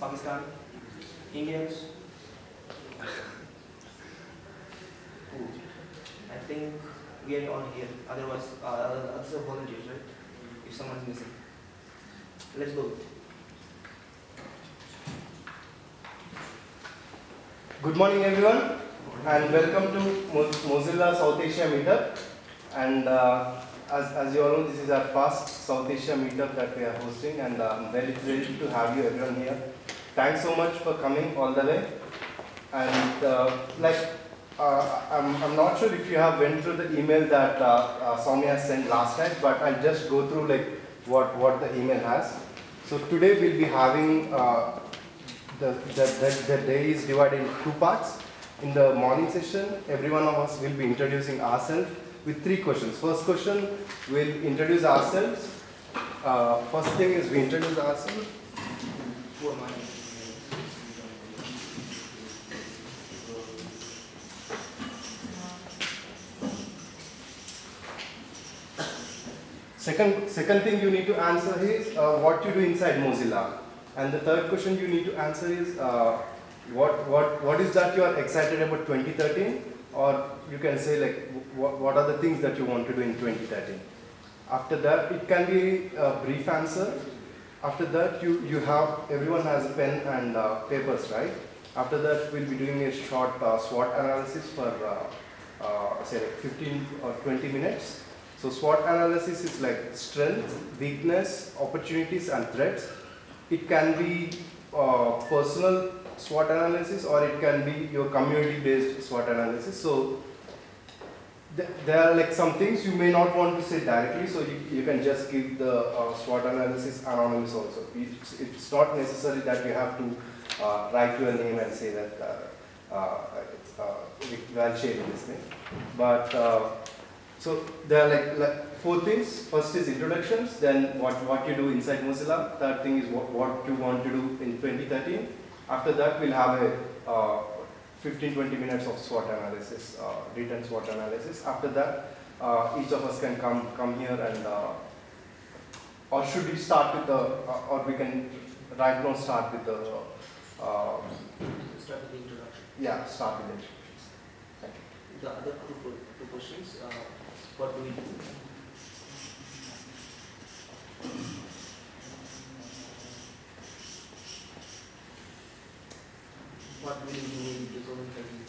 Pakistan, Indians. I think we are all here. Otherwise, others are volunteers, right? If someone's missing, let's go. Good morning, everyone, and welcome to Mozilla South Asia Meetup. And as you all know, this is our first South Asia Meetup that we are hosting, and I'm very thrilled to have you everyone here. Thanks so much for coming all the way. And I'm not sure if you have went through the email that Soumya sent last night, but I'll just go through what the email has. So today we'll be having the day is divided in two parts. In the morning session, every one of us will be introducing ourselves with 3 questions. First question, we'll introduce ourselves. First thing is we introduce ourselves. Who am I? Second thing you need to answer is what you do inside Mozilla. And the third question you need to answer is what is that you are excited about 2013, or you can say like what are the things that you want to do in 2013. After that, it can be a brief answer. After that, everyone has a pen and papers, right? After that, we'll be doing a short SWOT analysis for say like 15 or 20 minutes. So SWOT analysis is like strength, weakness, opportunities, and threats. It can be personal SWOT analysis, or it can be your community-based SWOT analysis. So there are like some things you may not want to say directly, so you can just give the SWOT analysis anonymous also. It's not necessary that you have to write your name and say that I'll share this thing. But so there are like 4 things. First is introductions, then what you do inside Mozilla. Third thing is what you want to do in 2013. After that, we'll have a 15-20 minutes of SWOT analysis, written SWOT analysis. After that, each of us can come here and, or should we start with the, or we can right now start with the, Start with the introduction. Yeah, start with the introductions. Thank you. The other two questions. What do we do? What will you do in 2013?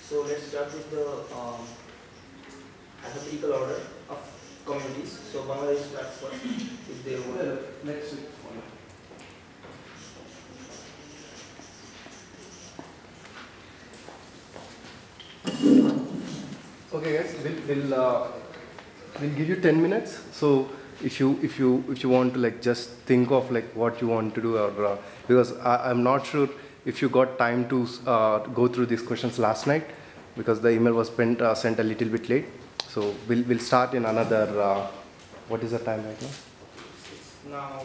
So let's start with the alphabetical order of communities. So Bangladesh starts first if they want. Next week. Okay, guys, we'll give you 10 minutes. So if you want to like just think of like what you want to do, or because I'm not sure if you got time to go through these questions last night, because the email was sent a little bit late. So we'll start in another, what is the time right now? It's now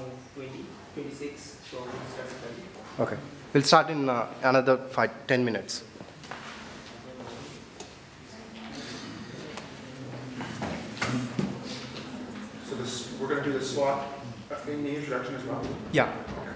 26, so we'll start at 30. Okay, we'll start in another 10 minutes. So we're going to do the SWOT in the introduction as well? Yeah. Okay.